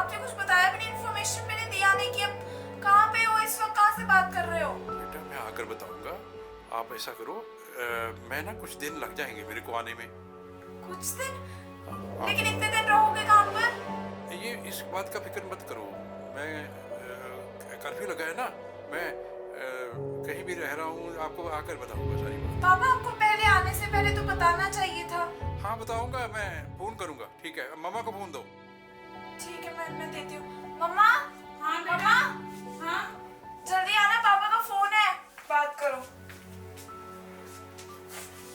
आपने कुछ बताया भी नहीं, इन्फॉर्मेशन मैंने दिया नहीं कि अब कहाँ पे हो इस वक्त, कहाँ से बात कर रहे हो? बेटा मैं आकर बताऊंगा। आप ऐसा करो, मैं ना कुछ दिन लग जाएंगे मेरे को आने में। कुछ दिन? लेकिन इतने दिन रहोगे कहाँ पर? ये इस बात का फिक्र मत करो। मैं कर्फ्यू लगा है ना, मैं कहीं भी रह रहा हूँ, आपको आकर बताऊंगा सारी बात। पापा आपको पहले आने से पहले तो बताना चाहिए था। हाँ बताऊंगा, मैं फोन करूंगा। ठीक है, मम्मा को फोन दो। ठीक है, मैं देती हूँ। मम्मा। हाँ मम्मा। हाँ जल्दी आना, पापा का फोन है, बात करो।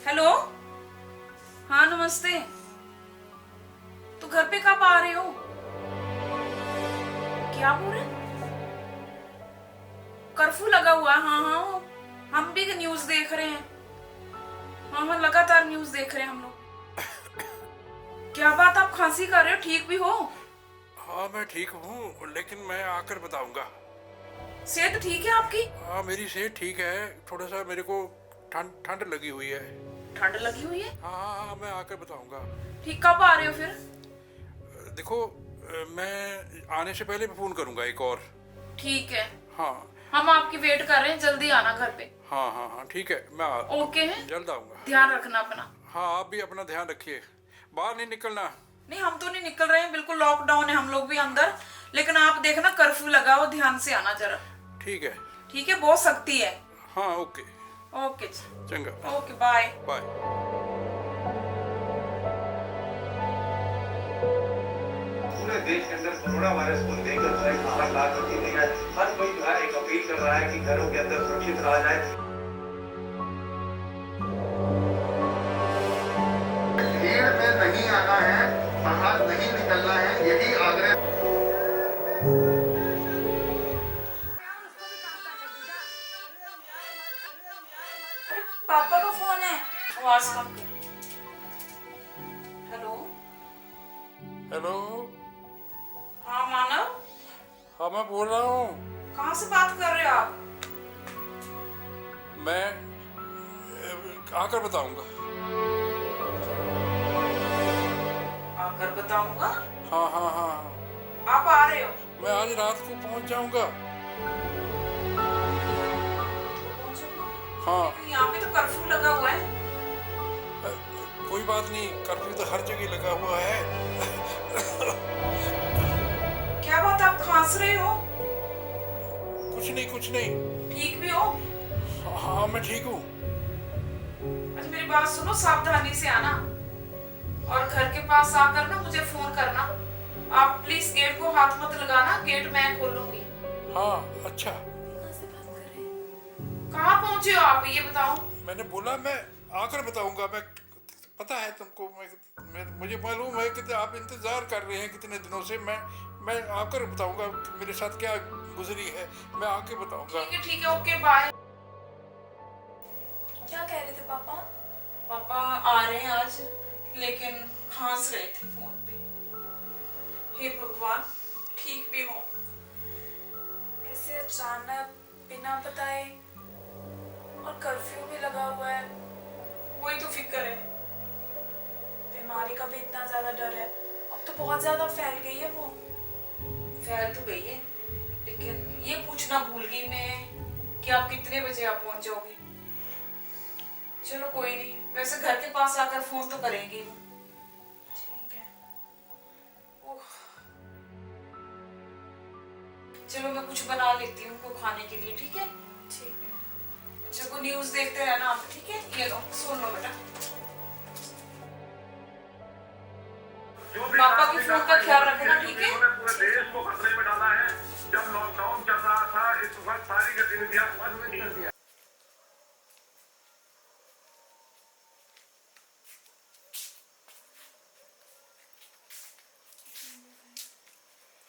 हेलो। हाँ नमस्ते। तो घर पे कब आ रहे हो? क्या बोल रहे? कर्फ्यू लगा हुआ है। हाँ हाँ, हम भी न्यूज देख रहे हैं। हाँ हाँ, लगातार न्यूज देख रहे हैं हम लोग। क्या बात, आप खांसी कर रहे हो? ठीक भी हो? हाँ मैं ठीक हूँ, लेकिन मैं आकर बताऊंगा। सेहत ठीक है आपकी? हाँ मेरी सेहत ठीक है, थोड़ा सा मेरे को ठंड लगी हुई है। ठंड लगी हुई है? हाँ हाँ हाँ, मैं आकर बताऊंगा। ठीक, कब आ रहे हो फिर? देखो मैं आने से पहले भी फोन करूंगा एक और। ठीक है, हाँ हम आपकी वेट कर रहे हैं, जल्दी आना घर पे। हाँ हाँ हाँ ठीक है, मैं ओके है, जल्द आऊंगा। ध्यान रखना अपना। हाँ आप भी अपना ध्यान रखिए, बाहर नहीं निकलना। नहीं, हम तो नहीं निकल रहे हैं, बिल्कुल लॉकडाउन है, हम लोग भी अंदर। लेकिन आप देखना, कर्फ्यू लगा हो, ध्यान से आना जरा। ठीक है। ठीक है, बहुत सख्ती है। हाँ ओके। ओके जी, चंगा, ओके, बाय बाय। पूरे देश के अंदर कोरोना वायरस को लेकर जो है हाहाकार मची हुई है। हर कोई जो है एक अपील कर रहा है कि घरों के अंदर सुरक्षित रहा जाए। भीड़ में नहीं आना है, बाहर नहीं निकलना है, यही आग्रह। पापा का फोन है। आवाज कम कर। हेलो। हेलो। हाँ मानव, हाँ मैं बोल रहा हूँ। कहाँ से बात कर रहे हो आप? मैं आकर बताऊंगा। आकर बताऊंगा? हाँ हाँ हाँ हाँ, आप आ रहे हो? मैं आज रात को पहुंच जाऊंगा। हाँ यहाँ पे तो कर्फ्यू लगा हुआ है। कोई बात नहीं, कर्फ्यू तो हर जगह लगा हुआ है। क्या बात, आप खांस रहे हो? कुछ नहीं कुछ नहीं। ठीक भी हो? हाँ मैं ठीक हूँ। अच्छा मेरी बात सुनो, सावधानी से आना, और घर के पास आकर ना मुझे फोन करना। आप प्लीज गेट को हाथ मत लगाना, गेट मैं खोलूंगी। हाँ अच्छा। कहाँ पहुंचे हो आप, ये बताओ। मैंने बोला मैं आकर बताऊंगा। मैं पता है तुमको, मुझे मालूम है कि आप इंतजार कर रहे हैं कितने दिनों से। मैं आकर बताऊंगा मेरे साथ क्या गुजरी है, मैं आके बताऊंगा। ठीक है, ओके बाय। क्या कह रहे थे पापा? पापा आ रहे हैं आज, लेकिन खांस रहे थे फोन पे। हे भगवान, ठीक भी हो। ऐसे अचानक बिना बताए, और कर्फ्यू भी लगा हुआ है। वही तो फिक्र है। बीमारी का भी इतना ज्यादा डर है, अब तो बहुत ज्यादा फैल गई है वो। फैल तो गई है, लेकिन ये पूछना भूल गई मैं कि आप कितने बजे आप पहुंच जाओगे। चलो कोई नहीं, वैसे घर के पास आकर फोन तो करेंगी वो। ठीक है। ओह। चलो मैं कुछ बना लेती हूँ उनको खाने के लिए, ठीक है? ठीक है। अच्छा, को न्यूज देखते रहना आप, ठीक है? ये लो, सुन लो बेटा। पापा की फोन का ख्याल रखना, ठीक है? पूरे देश को खतरे में डाला है। जब लॉकडाउन चल रहा था, इस वक्त सारी गतिविधियां बंद थी।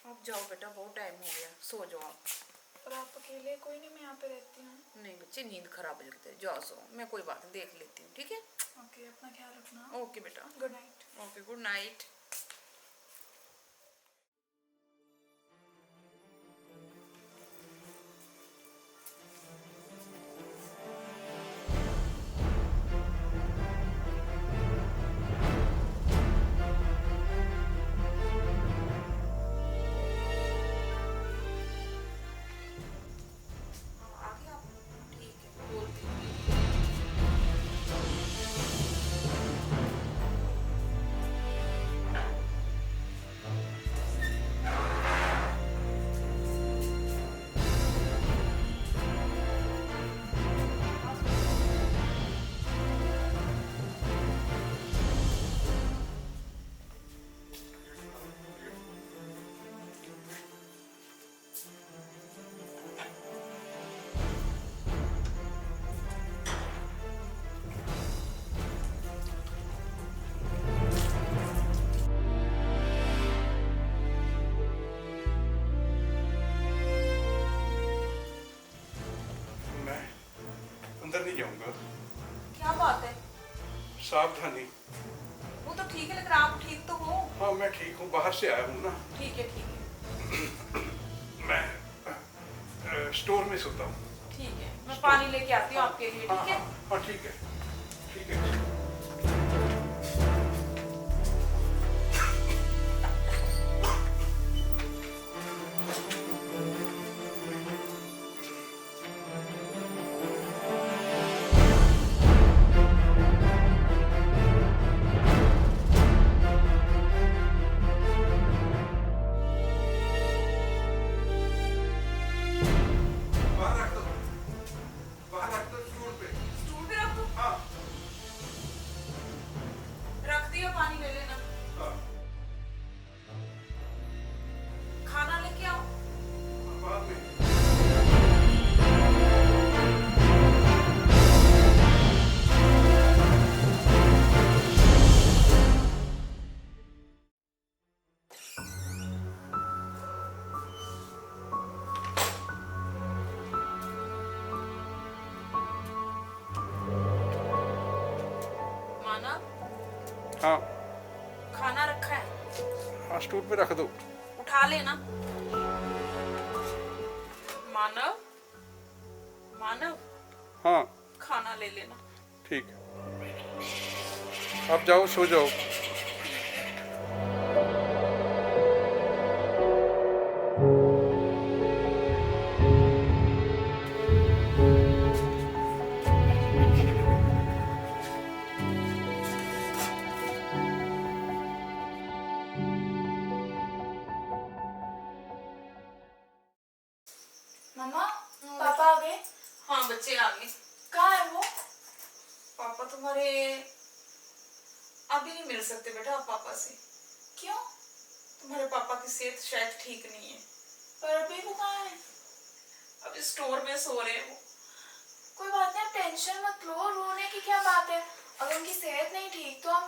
आप जाओ बेटा, बहुत टाइम हो गया, सो जाओ आप। और आप अकेले? कोई नहीं, मैं यहाँ पे रहती हूँ। नहीं बच्चे, नींद खराब लगती है, जाओ सो, मैं कोई बात नहीं, देख लेती हूँ, ठीक है? ओके, अपना ख्याल रखना। ओके बेटा, good night. Okay, good night. सावधानी। वो तो ठीक है, लेकिन आप ठीक तो हो? हाँ मैं ठीक हूँ, बाहर से आया हूँ ना। ठीक है, ठीक है, मैं स्टोर में सोता हूँ। ठीक है। मैं पानी लेके आती हूँ आपके लिए, ठीक है? हाँ ठीक है, ठीक है। बाहर रख दो, बाहर रख दो स्टूल पे। स्टूल पे रख दो? हाँ रख दिया, पानी ले लेना। हाँ, खाना लेके आओ। बाद में। मानव, हाँ खाना रखा है, हाँ स्टूल पे रख दो। उठा लेना। मानव, मानव, हाँ खाना ले लेना। ठीक है, आप जाओ सो जाओ। मम्मा, पापा आ गए? हाँ, बच्चे आ गए। कहाँ है वो? पापा तुम्हारे अभी नहीं मिल सकते बेटा आप पापा से। क्यों? तुम्हारे पापा की सेहत शायद ठीक नहीं है। पर अभी वो कहाँ है? अभी स्टोर में सो रहे हैं वो। कोई बात नहीं, आप टेंशन मत लो, रोने की क्या बात है। अगर उनकी सेहत नहीं ठीक तो हम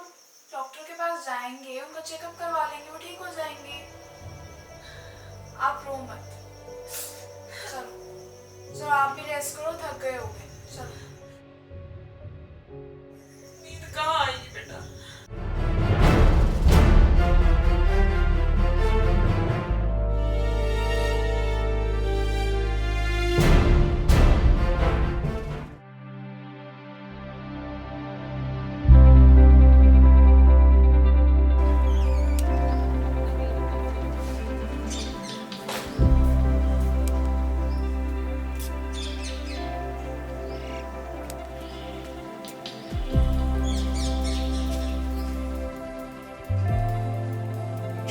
डॉक्टर के पास जाएंगे, उनका चेकअप करवा लेंगे, वो ठीक हो जाएंगे। आप रो मत। चलो चलो, आप भी रेस्ट करो, थक गए होगे। चलो। नींद कहाँ आई बेटा?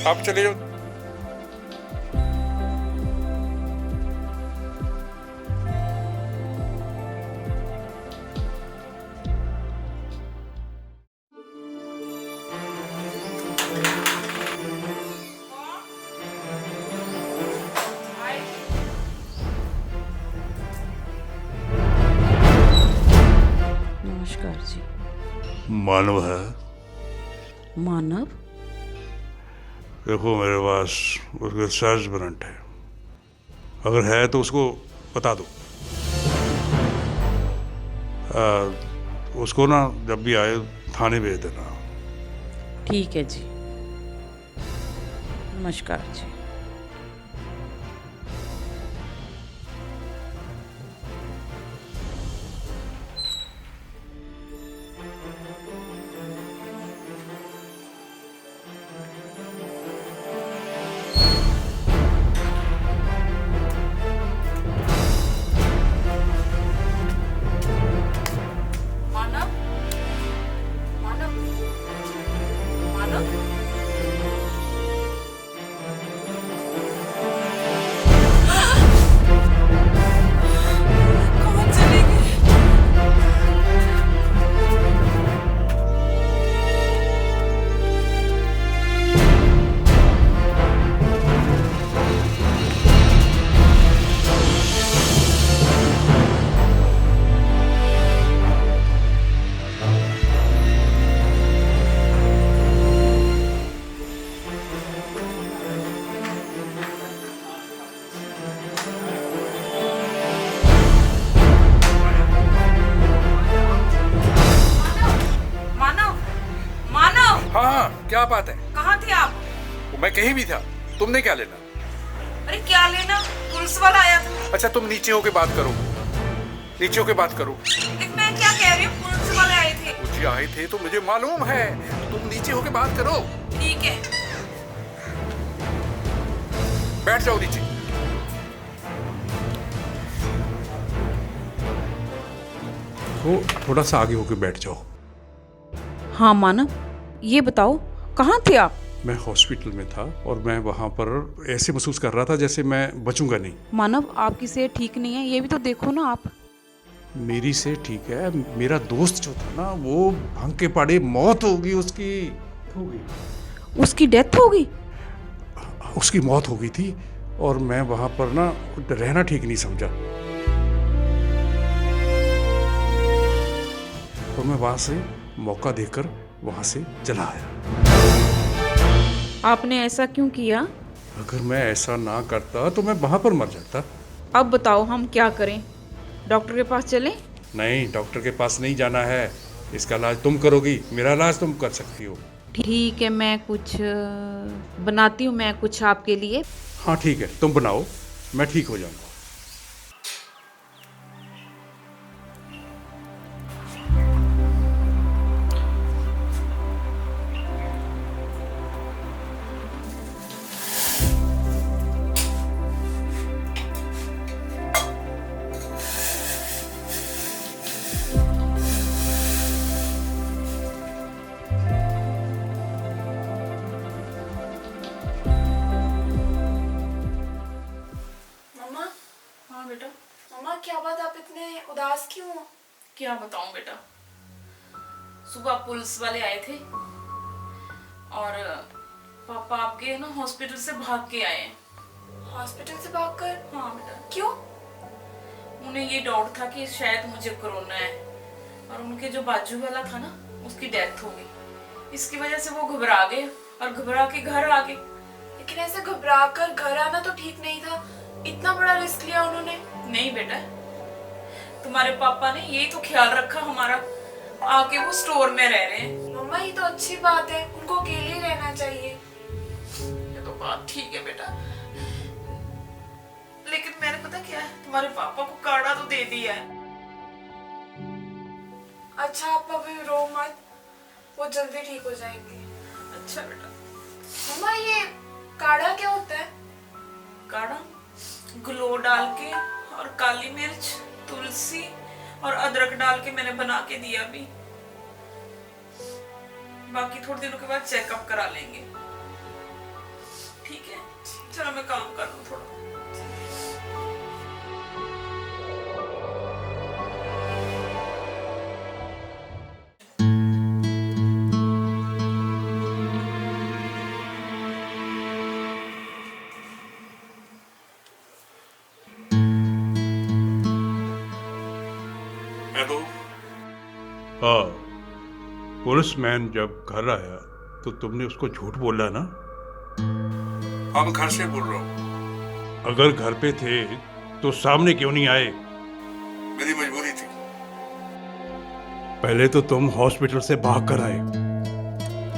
आप चले जाओ। नमस्कार जी। मानव है? मानव? देखो मेरे पास उसके सर्च वारंट है, अगर है तो उसको बता दो। उसको ना जब भी आए थाने भेज देना। ठीक है जी, नमस्कार जी। मानव, मानव, मानव, मैं कहीं भी था, तुमने क्या लेना? अरे क्या लेना, पुलिस वाला आया था। अच्छा तुम नीचे होके बात करो, नीचे होके बात करो। लेकिन मैं क्या कह रही हूँ, पुलिस वाले आए थे। मुझे आए थे तो मुझे मालूम है, तुम नीचे होके बात करो। ठीक है। बैठ जाओ नीचे। तो थोड़ा सा आगे होके बैठ जाओ। हाँ मानव, ये बताओ कहाँ थे आप? मैं हॉस्पिटल में था और मैं वहाँ पर ऐसे महसूस कर रहा था जैसे मैं बचूंगा नहीं। मानव, आपकी सेहत ठीक नहीं है, ये भी तो देखो ना आप। मेरी से ठीक है, मेरा दोस्त जो था ना वो भांग के पाड़े मौत होगी उसकी। उसकी डेथ हो गई? उसकी मौत हो गई थी और मैं वहाँ पर ना रहना ठीक नहीं समझा और मैं वहाँ से मौका देकर वहाँ से चला आया। आपने ऐसा क्यों किया? अगर मैं ऐसा ना करता तो मैं वहाँ पर मर जाता। अब बताओ हम क्या करें? डॉक्टर के पास चलें? नहीं, डॉक्टर के पास नहीं जाना है, इसका इलाज तुम करोगी, मेरा इलाज तुम कर सकती हो। ठीक है, मैं कुछ बनाती हूँ, मैं कुछ आपके लिए। हाँ ठीक है, तुम बनाओ, मैं ठीक हो जाऊंगा। मम्मा, हाँ बेटा। मम्मा क्या बात, आप इतने उदास क्यों हो? क्या बताऊं बेटा, सुबह पुलिस वाले आए थे और पापा आपके ना हॉस्पिटल से भाग के आए हैं। हॉस्पिटल से भागकर? हाँ बेटा। क्यों? उन्हें ये डाउट था कि शायद मुझे कोरोना है और उनके जो बाजू वाला था ना उसकी डेथ हो गई। इसकी वजह से वो घबरा गए और घबरा के घर आ गए। लेकिन ऐसे घबरा कर घर आना तो ठीक नहीं था, इतना बड़ा रिस्क लिया उन्होंने। नहीं बेटा, तुम्हारे पापा ने यही तो ख्याल रखा हमारा, आके वो स्टोर में रह रहे हैं। मम्मा ये तो अच्छी बात है, उनको अकेले रहना चाहिए। ये तो बात ठीक है बेटा, लेकिन मैंने पता क्या है, तुम्हारे पापा को काढ़ा तो दे दिया है। अच्छा आप अभी रो मत, वो जल्दी ठीक हो जाएंगे। अच्छा बेटा। मम्मा ये काढ़ा क्या होता है? काढ़ा ग्लो डाल के और काली मिर्च, तुलसी और अदरक डाल के मैंने बना के दिया अभी। बाकी थोड़े दिनों के बाद चेकअप करा लेंगे। ठीक है, चलो मैं काम कर लूं थोड़ा। हेलो। हाँ, पुलिसमैन जब घर आया तो तुमने उसको झूठ बोला ना? हाँ मैं घर से बोल रहा हूँ। अगर घर पे थे तो सामने क्यों नहीं आए? मेरी मजबूरी थी। पहले तो तुम हॉस्पिटल से भाग कर आए,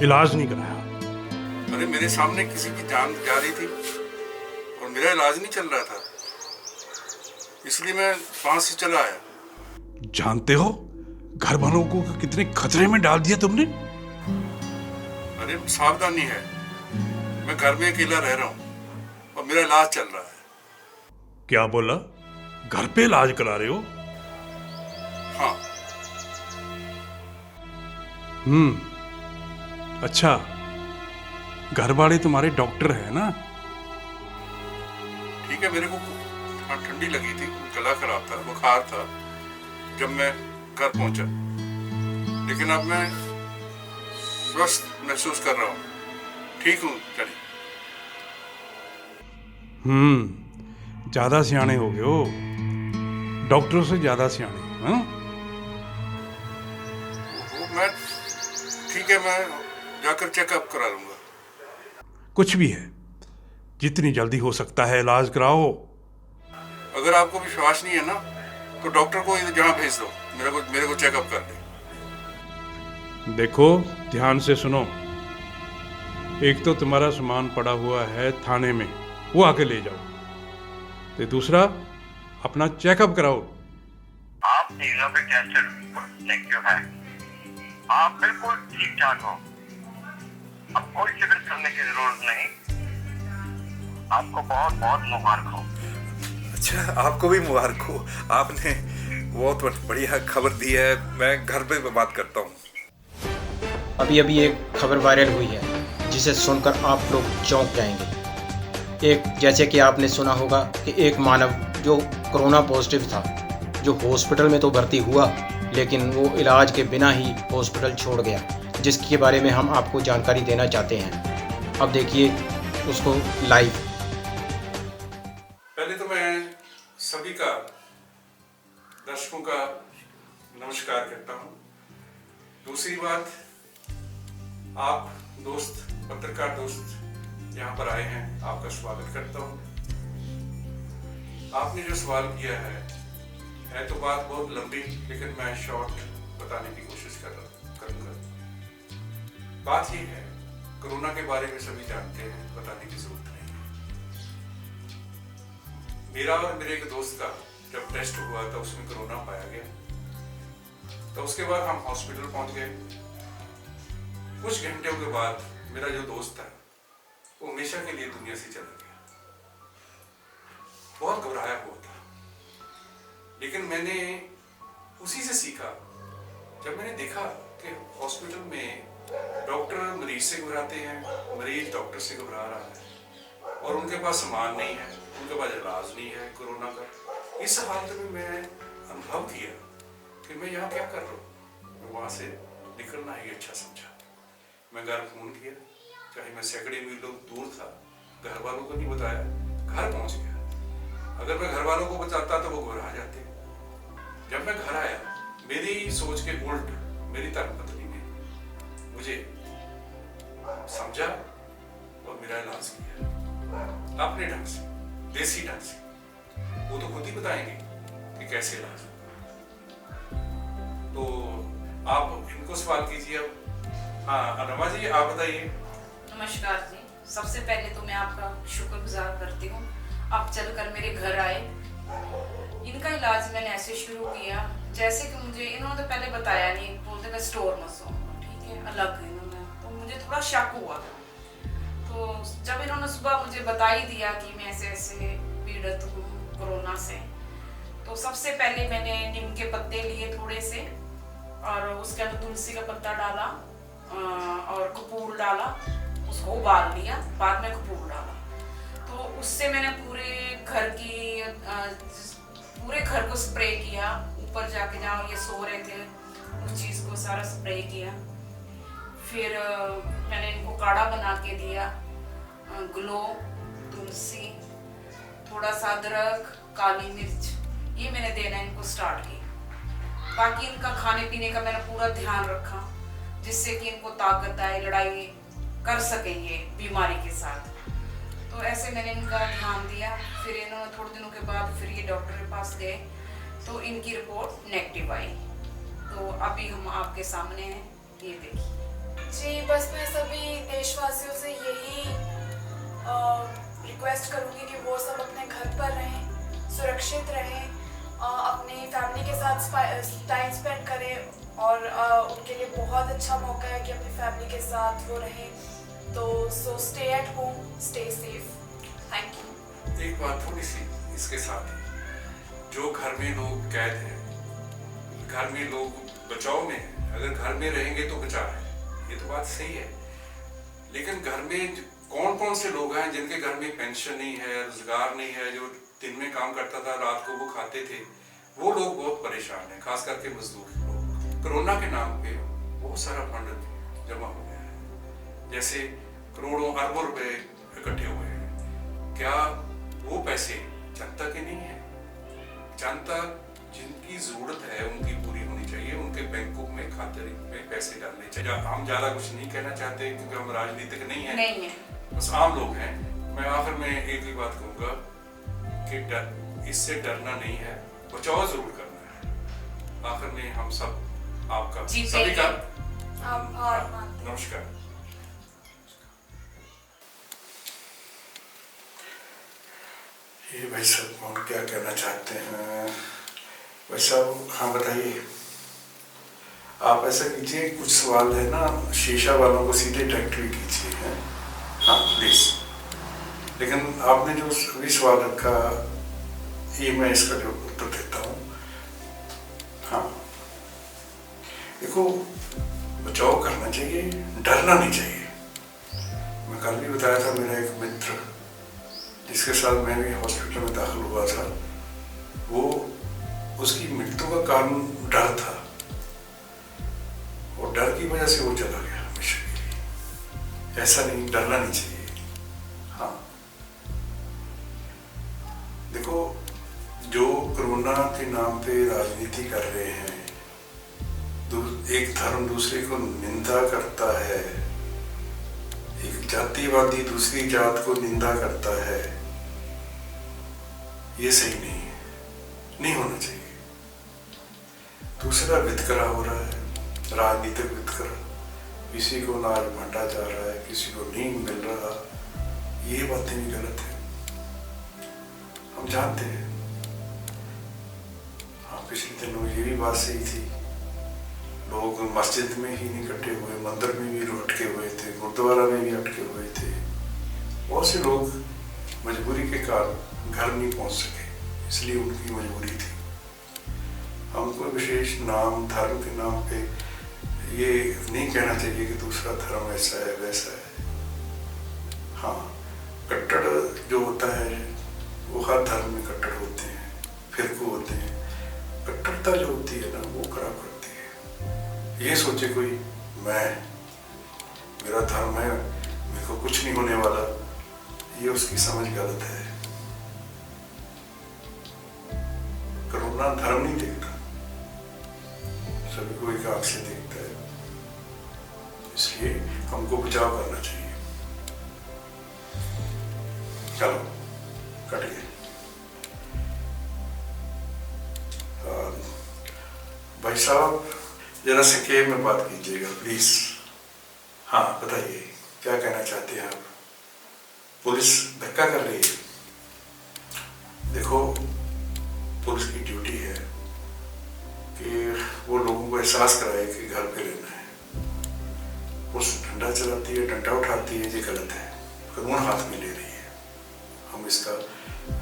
इलाज नहीं कराया। अरे मेरे सामने किसी की जान जा रही थी और मेरा इलाज नहीं चल रहा था, इसलिए मैं वहां से चला आया। जानते हो घर वालों को कितने खतरे में डाल दिया तुमने? अरे सावधानी है, मैं घर में अकेला रह रहा हूँ और मेरा इलाज चल रहा है। क्या बोला? घर पे इलाज करा रहे हो? हाँ। अच्छा, घर वाले तुम्हारे डॉक्टर है ना? ठीक है, मेरे को ठंडी लगी थी, गला खराब था, बुखार था जब मैं घर पहुंचा, लेकिन अब मैं स्वस्थ महसूस कर रहा हूँ, ठीक हूँ। चलिए। ज्यादा सियाने हो गए हो, डॉक्टरों से ज्यादा सियाने। हाँ? मैं ठीक है, मैं जाकर चेकअप करा लूंगा। कुछ भी है, जितनी जल्दी हो सकता है इलाज कराओ। अगर आपको विश्वास नहीं है ना तो डॉक्टर को जहाँ भेज दो, मेरे को चेकअप कर ले। देखो ध्यान से सुनो, एक तो तुम्हारा सामान पड़ा हुआ है थाने में, वो आके ले जाओ, तो दूसरा अपना चेकअप कराओ। आप तीनों के टेस्ट नेगेटिव है, आप बिल्कुल ठीक ठाक हो, अब कोई फिक्र करने की जरूरत नहीं। आपको बहुत बहुत मुबारक हो। अच्छा, आपको भी मुबारक हो, आपने बहुत बढ़िया खबर दी है। मैं घर पे बात करता हूँ। अभी अभी एक खबर वायरल हुई है जिसे सुनकर आप लोग चौंक जाएंगे। एक जैसे कि आपने सुना होगा कि एक मानव जो कोरोना पॉजिटिव था, जो हॉस्पिटल में तो भर्ती हुआ लेकिन वो इलाज के बिना ही हॉस्पिटल छोड़ गया, जिसके बारे में हम आपको जानकारी देना चाहते हैं। अब देखिए उसको लाइव। पहले तो मैं सभी का, दर्शकों का नमस्कार करता हूँ। दूसरी बात, आप दोस्त, पत्रकार दोस्त यहाँ पर आए हैं, आपका स्वागत करता हूँ। आपने जो सवाल किया है तो बात बहुत लंबी, लेकिन मैं शॉर्ट बताने की कोशिश करूँगा। बात ये है, कोरोना के बारे में सभी जानते हैं, बताने की जरूरत नहीं है। मेरा और मेरे एक दोस्त का जब टेस्ट हुआ था, उसमें कोरोना पाया गया, तो उसके बाद हम हॉस्पिटल पहुंच गए। कुछ घंटों के बाद मेरा जो दोस्त था वो हमेशा के लिए दुनिया से चला गया। बहुत घबराया हुआ था, लेकिन मैंने उसी से सीखा। जब मैंने देखा कि हॉस्पिटल में डॉक्टर मरीज से घबराते हैं, मरीज डॉक्टर से घबरा रहा है, और उनके पास सामान नहीं है, उनके पास इलाज नहीं है कोरोना का। इस हालत में मैं अनुभव किया कि मैं यहाँ क्या कर रहा हूँ। मैं वहाँ से निकलना ही अच्छा समझा। मैं घर फोन किया, चाहे मैं सैकड़े मीलों दूर था, घर वालों को नहीं बताया, घर पहुँच गया। अगर मैं घर वालों को बताता तो वो घबरा जाते। जब मैं घर आया, मेरी सोच के उल्ट मेरी धर्मपत्नी ने मुझे समझा और मेरा इलाज किया अपने ढंग से, देसी ढंग से। वो तो खुद ही बताएंगे कि कैसे इलाज होगा। तो आप इनको सवाल कीजिए अब। हाँ रमा जी, आप बताइए। नमस्कार जी, सबसे पहले तो मैं आपका शुक्रगुजार करती हूँ, आप चलकर मेरे घर आए। इनका इलाज मैंने ऐसे शुरू किया जैसे कि मुझे इन्होंने तो पहले बताया नहीं, बोलते मैं स्टोर में सोऊंगा, ठीक है, अलग इन्होंने, तो मुझे थोड़ा शक हुआ। तो जब इन्होंने सुबह मुझे बता ही दिया कि मैं ऐसे ऐसे पीड़ित हूँ कोरोना से, तो सबसे पहले मैंने नीम के पत्ते लिए थोड़े से, और उसके अंदर तुलसी का पत्ता डाला और कपूर डाला, उसको उबाल लिया, बाद में कपूर डाला। तो उससे मैंने पूरे घर को स्प्रे किया, ऊपर जाके जहाँ ये सो रहे थे उस चीज़ को सारा स्प्रे किया। फिर मैंने इनको काढ़ा बना के दिया, ग्लो, तुलसी, थोड़ा सा अदरक, काली मिर्च, ये मैंने देना इनको स्टार्ट किया। बाकी इनका खाने पीने का मैंने पूरा ध्यान रखा, जिससे कि इनको ताकत आए, लड़ाई कर सके ये बीमारी के साथ। तो ऐसे मैंने इनका ध्यान दिया। फिर इन्होंने थोड़े दिनों के बाद फिर ये डॉक्टर के पास गए, तो इनकी रिपोर्ट नेगेटिव आई। तो अभी हम आपके सामने हैं, ये देखिए जी। बस मैं सभी देशवासियों से यही रिक्वेस्ट करूँगी कि वो सब अपने घर पर रहें, सुरक्षित रहें, अपनी फैमिली के साथ टाइम स्पेंड करें, और उनके लिए बहुत अच्छा मौका है कि अपनी फैमिली के साथ वो रहें। तो so stay at home, stay safe. Thank you. एक बात थोड़ी सी इसके साथ ही, जो घर में लोग कैद हैं, घर में लोग बचाव में हैं, अगर घर में रहेंगे तो बचाव है, ये तो बात सही है। लेकिन घर में कौन कौन से लोग हैं जिनके घर में पेंशन नहीं है, रोजगार नहीं है, जो दिन में काम करता था रात को वो खाते थे, वो लोग बहुत परेशान हैं, खास करके मजदूर लोग। कोरोना के नाम पे बहुत सारा फंड जमा हो गया है, जैसे करोड़ों अरबों रुपए इकट्ठे हुए हैं। क्या वो पैसे जनता के नहीं है? जनता जिनकी जरूरत है उनकी पूरी होनी चाहिए, उनके बैंकों में खाते में पैसे डालने चाहिए। हम ज्यादा कुछ नहीं कहना चाहते क्योंकि हम राजनीतिक नहीं है, बस आम लोग हैं। मैं आखिर में एक ही बात कहूंगा कि इससे डरना नहीं है, बचाव जरूर करना है। आखिर में हम सब आपका सभी का आभार मानते हैं। नमस्कार। ये भाई साहब कौन क्या कहना चाहते हैं? भाई साहब हाँ बताइए। आप ऐसा कीजिए, कुछ सवाल है ना शीशा वालों को सीधे डायरेक्ट भी कीजिए हैं। हाँ प्लीज़। लेकिन आपने जो अभी सवाल रखा ये मैं इसका जो उत्तर देता हूँ। हाँ देखो, बचाव करना चाहिए, डरना नहीं चाहिए। मैं कल भी बताया था, मेरा एक मित्र जिसके साथ मैं भी हॉस्पिटल में दाखिल हुआ था, वो उसकी मृत्यु का कारण डर था और डर की वजह से वो चला गया हमेशा के लिए। ऐसा नहीं, डरना नहीं चाहिए। हाँ देखो, जो कोरोना के नाम पे राजनीति कर रहे हैं, एक धर्म दूसरे को निंदा करता है, एक जातिवादी दूसरी जात को निंदा करता है, ये सही नहीं है, नहीं होना चाहिए। दूसरा वितकरा हो रहा है, राजनीतिक वितकरा, किसी को अनाज बांटा जा रहा है, किसी को नहीं मिल रहा, ये बातें भी गलत है, हम जानते हैं। हाँ पिछले दिनों ये भी बात सही थी, लोग मस्जिद में ही नहीं इकट्ठे हुए, मंदिर में भी अटके हुए थे, गुरुद्वारा में भी अटके हुए थे। बहुत से लोग मजबूरी के कारण घर नहीं पहुंच सके, इसलिए उनकी मजबूरी थी। हमको विशेष नाम धर्म के नाम पे ये नहीं कहना चाहिए कि दूसरा धर्म ऐसा है वैसा है। हाँ कट्टर जो होता है वो हर धर्म में कट्टर होते हैं, फिरकू होते हैं। कट्टरता जो होती है ना वो खराब करती है। ये सोचे कोई मेरा धर्म है, मेरे को कुछ नहीं होने वाला, ये उसकी समझ गलत है। कोरोना धर्म नहीं देखता, सभी को एक आंख से देखता है, इसलिए हमको बचाव करना चाहिए। चलो कट गए। भाई साहब जरा संक्षेप में बात कीजिएगा प्लीज। हाँ बताइए क्या कहना चाहते हैं आप? पुलिस धक्का कर रही है। देखो पुलिस की ड्यूटी है कि वो लोगों को एहसास कराए कि घर पे रहना है। पुलिस डंडा चलाती है, डंडा उठाती है, ये गलत है, कानून हाथ में ले रही है। हम इसका,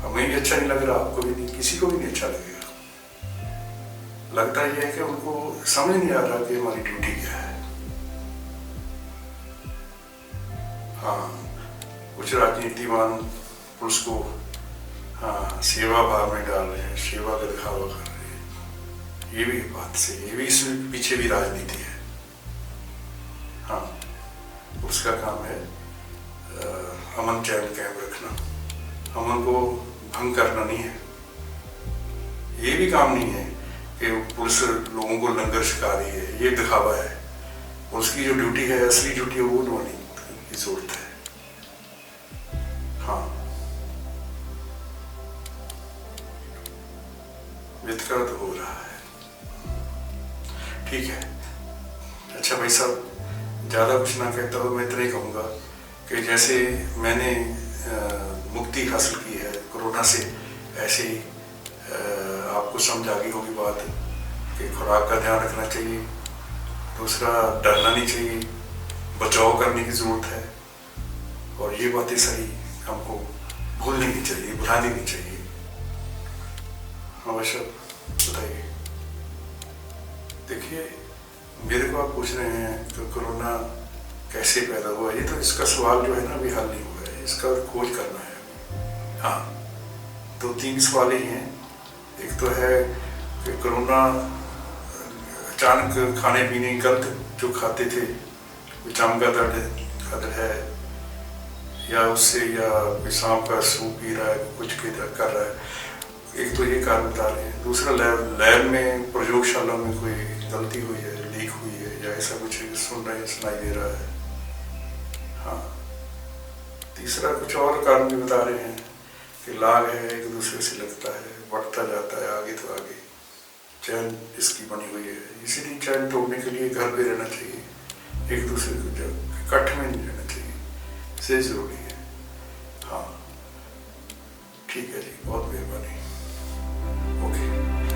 हमें भी अच्छा नहीं लग रहा, आपको भी नहीं, किसी को भी नहीं अच्छा लगेगा। लगता यह है कि उनको समझ नहीं आ रहा कि हमारी ड्यूटी क्या है। हाँ कुछ राजनीतिवान पुलिस को हाँ सेवा भाव में डाल रहे हैं, सेवा का दिखावा कर रहे हैं, ये भी बात से, ये भी इसमें पीछे भी राजनीति है। हाँ पुलिस का काम है अमन चैन कायम रखना, अमन को भंग करना नहीं है। ये भी काम नहीं है कि पुलिस लोगों को लंगर सिखा रही है, ये दिखावा है। पुलिस की जो ड्यूटी है, असली ड्यूटी है, वो निभाने की जरूरत है। हाँ वितकरा तो हो रहा है, ठीक है। अच्छा भाई साहब ज़्यादा कुछ ना कहता हूँ, मैं इतना ही कहूँगा कि जैसे मैंने मुक्ति हासिल की है कोरोना से, ऐसे ही आपको समझ आ गई होगी बात कि खुराक का ध्यान रखना चाहिए, दूसरा डरना नहीं चाहिए, बचाव करने की ज़रूरत है, और ये बातें सही हमको भूलनी नहीं चाहिए, भुलानी नहीं चाहिए। हाँ भाई बताइए। देखिए मेरे को आप पूछ रहे हैं कि कोरोना कैसे पैदा हुआ, ये तो इसका सवाल जो है ना अभी हल नहीं हुआ है, इसका खोज करना है। हाँ 2-3 सवाल ही हैं। एक तो है कि कोरोना अचानक खाने पीने गलत जो खाते थे, विटामिन का दर्द है, या उससे, या कोई सांप का सूप पी रहा है, कुछ कर रहा है, एक तो ये कारण बता रहे हैं। दूसरा लैब में, प्रयोगशाला में कोई गलती हुई है, लीक हुई है, या ऐसा कुछ सुनाई दे रहा है। हाँ तीसरा कुछ और कारण भी बता रहे हैं कि लाग है, एक दूसरे से लगता है, बढ़ता जाता है आगे तो आगे, चैन इसकी बनी हुई है। इसीलिए चैन तोड़ने के लिए घर पे रहना चाहिए, एक दूसरे को इकट्ठे में नहीं रहना चाहिए, से जरूरी है। हाँ ठीक है जी, बहुत मेहरबानी। ओके।